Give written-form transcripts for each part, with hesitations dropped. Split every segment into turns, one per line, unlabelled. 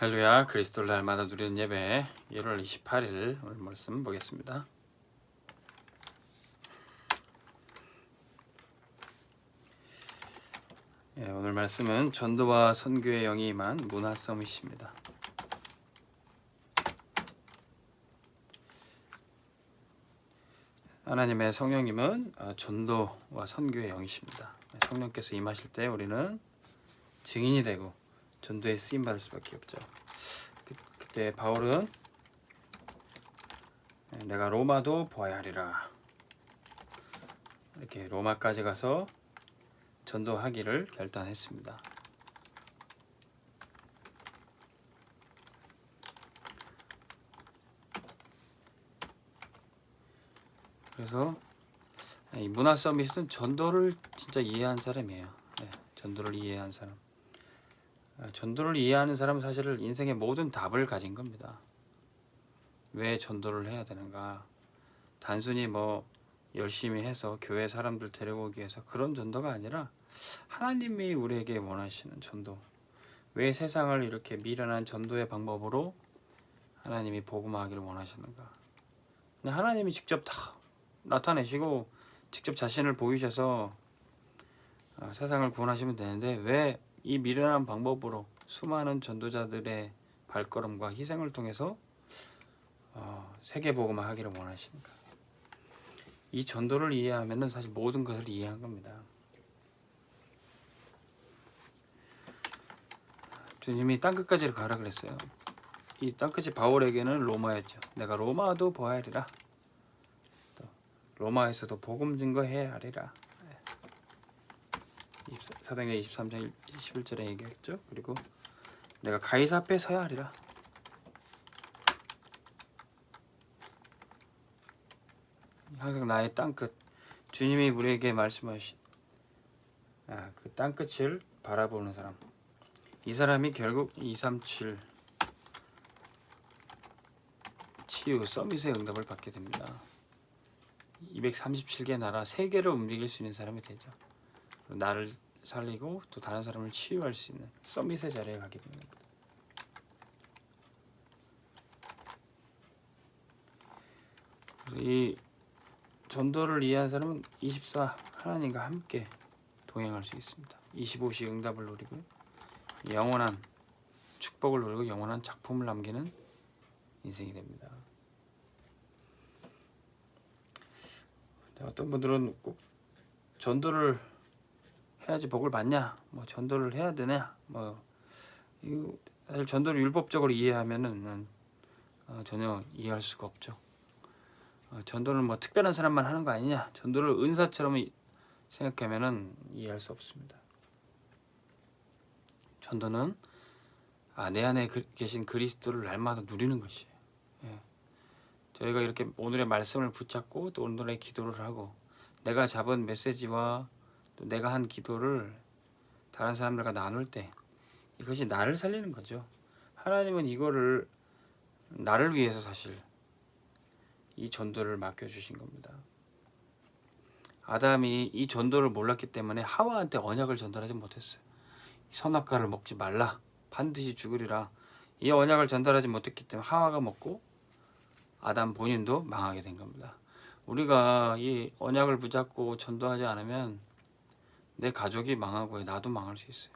할렐루야. 그리스도를 날마다 누리는 예배 1월 28일 오늘 말씀 보겠습니다. 오늘 말씀은 전도와 선교의 영이 임한 문화 서밋입니다. 하나님의 성령님은 전도와 선교의 영이십니다. 성령께서 임하실 때 우리는 증인이 되고 전도에 쓰임 받을 수밖에 없죠. 그때 바울은 내가 로마도 보아야 하리라, 이렇게 로마까지 가서 전도하기를 결단했습니다. 그래서 이 문화 서밋은 전도를 진짜 이해한 사람이에요. 전도를 이해한 사람. 전도를 이해하는 사람은 사실 인생의 모든 답을 가진 겁니다. 왜 전도를 해야 되는가? 단순히 열심히 해서 교회 사람들 데리고 오기 위해서 그런 전도가 아니라 하나님이 우리에게 원하시는 전도. 왜 세상을 이렇게 미련한 전도의 방법으로 하나님이 복음화하기를 원하시는가? 그냥 하나님이 직접 다 나타내시고 직접 자신을 보이셔서 세상을 구원하시면 되는데 왜 이 미련한 방법으로 수많은 전도자들의 발걸음과 희생을 통해서 세계 복음화 하기를 원하시는가? 이 전도를 이해하면은 사실 모든 것을 이해한 겁니다. 주님이 땅끝까지 가라 그랬어요. 이 땅끝이 바울에게는 로마였죠. 내가 로마도 보아야 하리라. 또 로마에서도 복음 증거해야 하리라. 사도행전 23장 11절에 얘기했죠. 그리고 내가 가이사 앞에 서야 하리라. 항상 나의 땅끝, 주님이 우리에게 말씀하신 그 땅끝을 바라보는 사람, 이 사람이 결국 237 치유 서밋의 응답을 받게 됩니다. 237개 나라 세계를 움직일 수 있는 사람이 되죠. 나를 살리고 또 다른 사람을 치유할 수 있는 서밋의 자리에 가게 됩니다. 이 전도를 이해한 사람은 24 하나님과 함께 동행할 수 있습니다. 25시 응답을 누리고 영원한 축복을 누리고 영원한 작품을 남기는 인생이 됩니다. 어떤 분들은 꼭 전도를 해야지 복을 받냐, 전도를 해야 되냐, 이거 사실 전도를 율법적으로 이해하면은 전혀 이해할 수가 없죠. 전도는 특별한 사람만 하는 거 아니냐, 전도를 은사처럼 생각하면은 이해할 수 없습니다. 전도는 내 안에 계신 그리스도를 날마다 누리는 것이에요. 저희가 이렇게 오늘의 말씀을 붙잡고 또 오늘의 기도를 하고 내가 잡은 메시지와 또 내가 한 기도를 다른 사람들과 나눌 때 이것이 나를 살리는 거죠. 하나님은 이거를 나를 위해서 사실 이 전도를 맡겨주신 겁니다. 아담이 이 전도를 몰랐기 때문에 하와한테 언약을 전달하지 못했어요. 선악과를 먹지 말라, 반드시 죽으리라, 이 언약을 전달하지 못했기 때문에 하와가 먹고 아담 본인도 망하게 된 겁니다. 우리가 이 언약을 붙잡고 전도하지 않으면 내 가족이 망하고 나도 망할 수 있어요.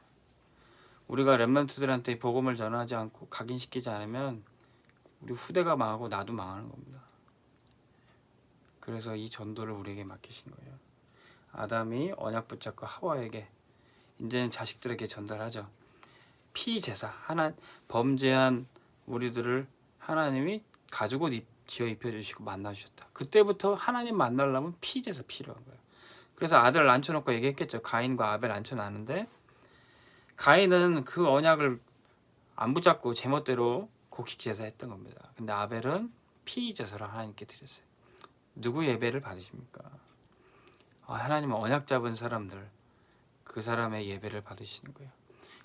우리가 렘넌트들한테 복음을 전하지 않고 각인시키지 않으면 우리 후대가 망하고 나도 망하는 겁니다. 그래서 이 전도를 우리에게 맡기신 거예요. 아담이 언약 붙잡고 하와에게 이제는 자식들에게 전달하죠. 피제사, 범죄한 우리들을 하나님이 가죽옷 지어 입혀주시고 만나주셨다. 그때부터 하나님 만나려면 피제사 필요한 거예요. 그래서 아들을 앉혀놓고 얘기했겠죠. 가인과 아벨 앉혀놨는데 가인은 그 언약을 안 붙잡고 제멋대로 곡식 제사했던 겁니다. 근데 아벨은 피 제사를 하나님께 드렸어요. 누구 예배를 받으십니까? 하나님은 언약 잡은 사람들, 그 사람의 예배를 받으시는 거예요.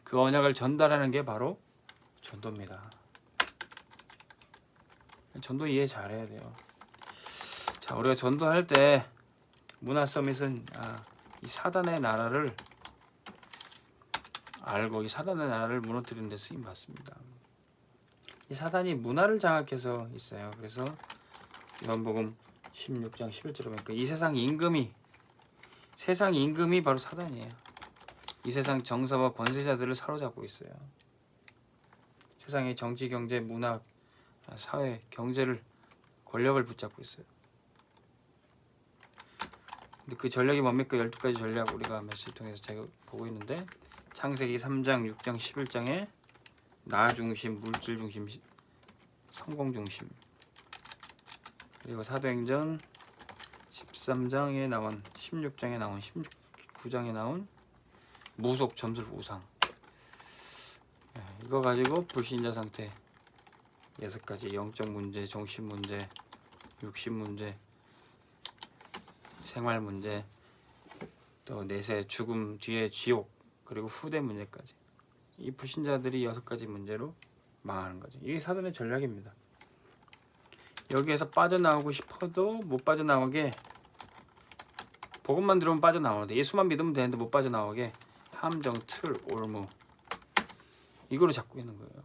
그 언약을 전달하는 게 바로 전도입니다. 전도 이해 잘해야 돼요. 자, 우리가 전도할 때 문화 서밋은 이 사단의 나라를 알고 이 사단의 나라를 무너뜨리는 데 쓰임 받습니다. 이 사단이 문화를 장악해서 있어요. 그래서 요한복음 16장 11절에 보니까 이 세상 임금이 바로 사단이에요. 이 세상 정사와 권세자들을 사로잡고 있어요. 세상의 정치, 경제, 문화, 사회, 경제를 권력을 붙잡고 있어요. 근데 그 전략이 뭡니까? 12가지 전략 우리가 메시지 통해서 제가 보고 있는데 창세기 3장, 6장, 11장에 나 중심, 물질 중심, 성공 중심, 그리고 사도행전 13장에 나온 16장에 나온 19장에 나온 무속 점술 우상, 이거 가지고 불신자 상태 6가지 영적 문제, 정신 문제, 육신 문제, 생활 문제, 또 내세 죽음 뒤에 지옥, 그리고 후대 문제까지 이 불신자들이 6가지 문제로 망하는 거죠. 이게 사단의 전략입니다. 여기에서 빠져나오고 싶어도 못 빠져나오게, 복음만 들으면 빠져나오는데 예수만 믿으면 되는데 못 빠져나오게 함정, 틀, 올무 이거로 잡고 있는 거예요.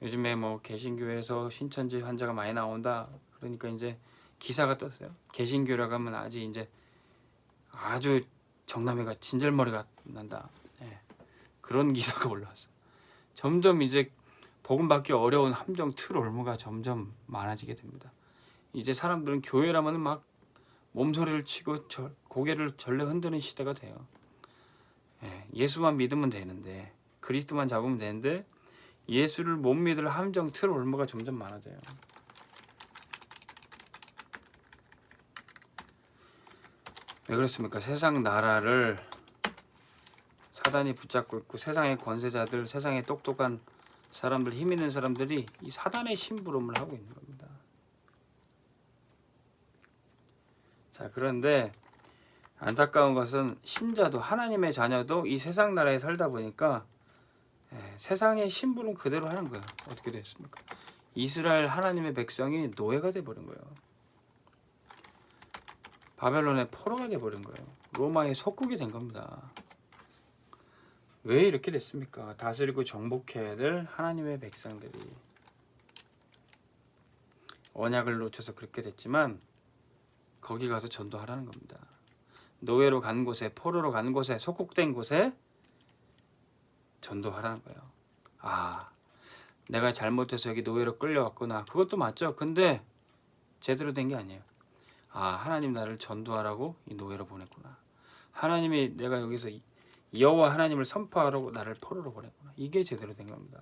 요즘에 뭐 개신교에서 신천지 환자가 많이 나온다 그러니까 이제 기사가 떴어요. 개신교라고 하면 아주 정남이가 진절머리가 난다. 그런 기사가 올라왔어. 점점 이제 복음 받기 어려운 함정, 틀, 올무가 점점 많아지게 됩니다. 이제 사람들은 교회라면 막 몸소리를 치고 고개를 절레 흔드는 시대가 돼요. 예수만 믿으면 되는데, 그리스도만 잡으면 되는데 예수를 못 믿을 함정, 틀, 올무가 점점 많아져요. 왜 그렇습니까? 세상 나라를 사단이 붙잡고 있고 세상의 권세자들, 세상의 똑똑한 사람들, 힘 있는 사람들이 이 사단의 심부름을 하고 있는 겁니다. 자, 그런데 안타까운 것은 신자도, 하나님의 자녀도 이 세상 나라에 살다 보니까 세상의 심부름 그대로 하는 거예요. 어떻게 됐습니까? 이스라엘 하나님의 백성이 노예가 돼버린 거예요. 바벨론의 포로가 돼버린 거예요. 로마의 속국이 된 겁니다. 왜 이렇게 됐습니까? 다스리고 정복해야 될 하나님의 백성들이 언약을 놓쳐서 그렇게 됐지만 거기 가서 전도하라는 겁니다. 노예로 간 곳에, 포로로 간 곳에, 속국된 곳에 전도하라는 거예요. 아, 내가 잘못해서 여기 노예로 끌려왔구나. 그것도 맞죠. 근데 제대로 된 게 아니에요. 아, 하나님 나를 전도하라고 이 노예로 보냈구나. 하나님이 내가 여기서 여호와 하나님을 선포하라고 나를 포로로 보냈구나. 이게 제대로 된 겁니다.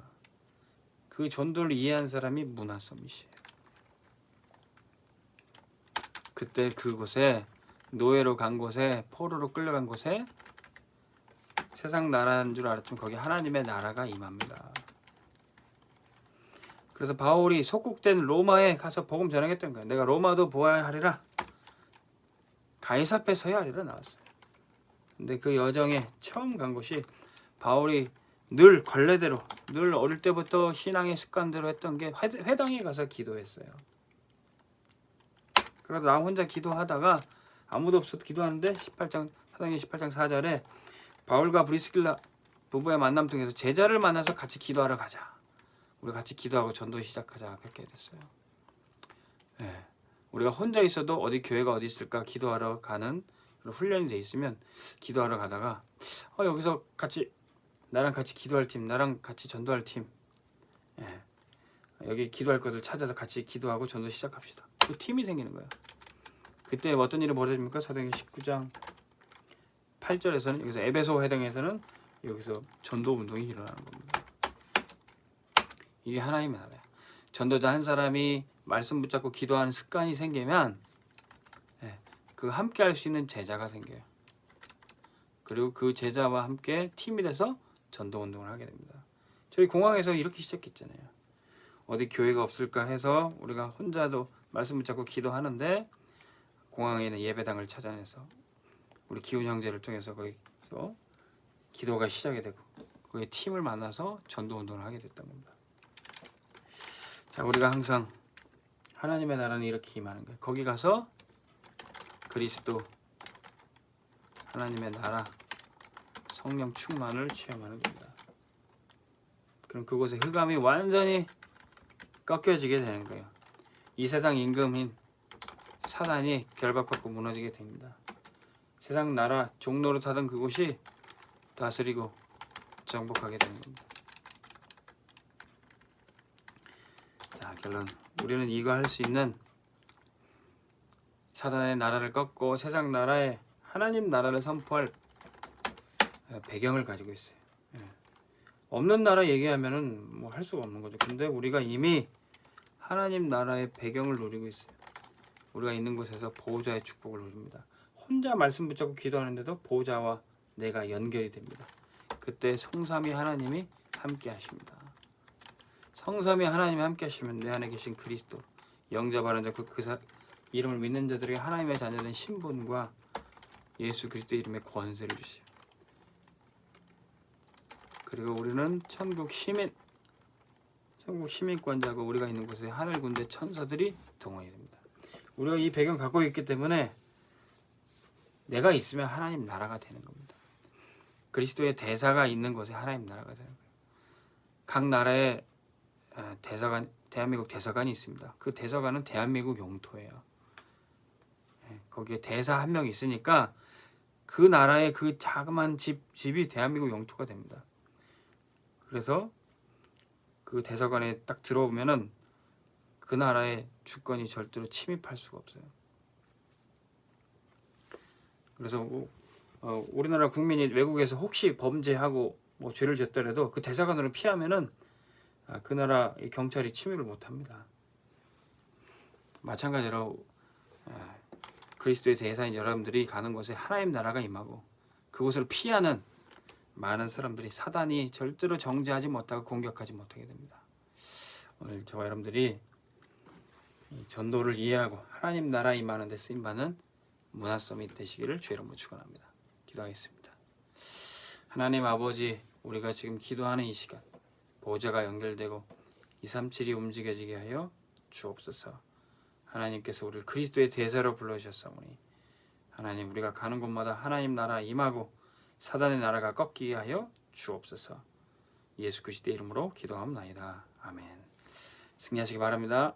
그 전도를 이해한 사람이 문화 서밋이에요. 그때 그곳에 노예로 간 곳에, 포로로 끌려간 곳에 세상 나라인 줄 알았지만 거기 하나님의 나라가 임합니다. 그래서 바울이 속국된 로마에 가서 복음 전하겠다는 거예요. 내가 로마도 보아야 하리라, 가이사 앞에 서야 하리라 나왔어요. 근데 그 여정에 처음 간 곳이 바울이 늘 관례대로, 늘 어릴 때부터 신앙의 습관대로 했던 게 회당에 가서 기도했어요. 그래서 나 혼자 기도하다가 아무도 없어도 기도하는데 사도행전 18장 4절에 바울과 브리스길라 부부의 만남 통해서 제자를 만나서 같이 기도하러 가자. 우리 같이 기도하고 전도 시작하자. 그렇게 됐어요. 우리가 혼자 있어도 어디 교회가 어디 있을까 기도하러 가는 훈련이 돼 있으면 기도하러 가다가 여기서 나랑 같이 기도할 팀, 나랑 같이 전도할 팀, 여기 기도할 것을 찾아서 같이 기도하고 전도 시작합시다. 그 팀이 생기는 거예요. 그때 어떤 일이 벌어집니까? 사도행전 19장 8절에서는 여기서 에베소 회당에서는 여기서 전도 운동이 일어나는 겁니다. 이게 하나님의 나라야. 전도자 한 사람이 말씀 붙잡고 기도하는 습관이 생기면 그 함께 할 수 있는 제자가 생겨요. 그리고 그 제자와 함께 팀이 돼서 전도 운동을 하게 됩니다. 저희 공항에서 이렇게 시작했잖아요. 어디 교회가 없을까 해서 우리가 혼자도 말씀 붙잡고 기도하는데 공항에 있는 예배당을 찾아내서 우리 기훈 형제를 통해서 거기서 기도가 시작이 되고 거기 팀을 만나서 전도 운동을 하게 됐던 겁니다. 자, 우리가 항상 하나님의 나라는 이렇게 임하는 거예요. 거기 가서 그리스도, 하나님의 나라, 성령 충만을 체험하는 겁니다. 그럼 그곳의 흑암이 완전히 꺾여지게 되는 거예요. 이 세상 임금인 사단이 결박받고 무너지게 됩니다. 세상 나라 종노릇하던 그곳이 다스리고 정복하게 되는 겁니다. 자, 결론. 우리는 이거 할 수 있는 사단의 나라를 꺾고 세상 나라에 하나님 나라를 선포할 배경을 가지고 있어요. 없는 나라 얘기하면은 뭐 할 수가 없는 거죠. 근데 우리가 이미 하나님 나라의 배경을 누리고 있어요. 우리가 있는 곳에서 보호자의 축복을 누립니다. 혼자 말씀 붙잡고 기도하는데도 보호자와 내가 연결이 됩니다. 그때 성삼위 하나님이 함께 하십니다. 성삼위 하나님이 함께 하시면 내 안에 계신 그리스도 영접하는 자 그 이름을 믿는 자들에게 하나님의 자녀된 신분과 예수 그리스도 이름의 권세를 주시오. 그리고 우리는 천국 시민권자고 우리가 있는 곳에 하늘 군대 천사들이 동원이 됩니다. 우리가 이 배경 갖고 있기 때문에 내가 있으면 하나님 나라가 되는 겁니다. 그리스도의 대사가 있는 곳에 하나님 나라가 되는 거예요. 각 나라에 대사관, 대한민국 대사관이 있습니다. 그 대사관은 대한민국 영토예요. 거기에 대사 한 명 있으니까 그 나라의 그 자그마한 집이 대한민국 영토가 됩니다. 그래서 그 대사관에 딱 들어오면은 그 나라의 주권이 절대로 침입할 수가 없어요. 그래서 우리나라 국민이 외국에서 혹시 범죄하고 뭐 죄를 졌더라도 그 대사관으로 피하면은 그 나라 경찰이 침입을 못합니다. 마찬가지로 그리스도의 대사인 여러분들이 가는 곳에 하나님 나라가 임하고 그곳을 피하는 많은 사람들이 사단이 절대로 정죄하지 못하고 공격하지 못하게 됩니다. 오늘 저와 여러분들이 이 전도를 이해하고 하나님 나라 임하는 데 쓰임받는 문화서밋 되시기를 주의 이름으로 축원합니다. 기도하겠습니다. 하나님 아버지, 우리가 지금 기도하는 이 시간 보호자가 연결되고 237이 움직여지게 하여 주옵소서. 하나님께서 우리를 그리스도의 대사로 불러주셨사오니 하나님, 우리가 가는 곳마다 하나님 나라 임하고 사단의 나라가 꺾이게 하여 주옵소서. 예수 그리스도의 이름으로 기도하옵나이다. 아멘. 승리하시기 바랍니다.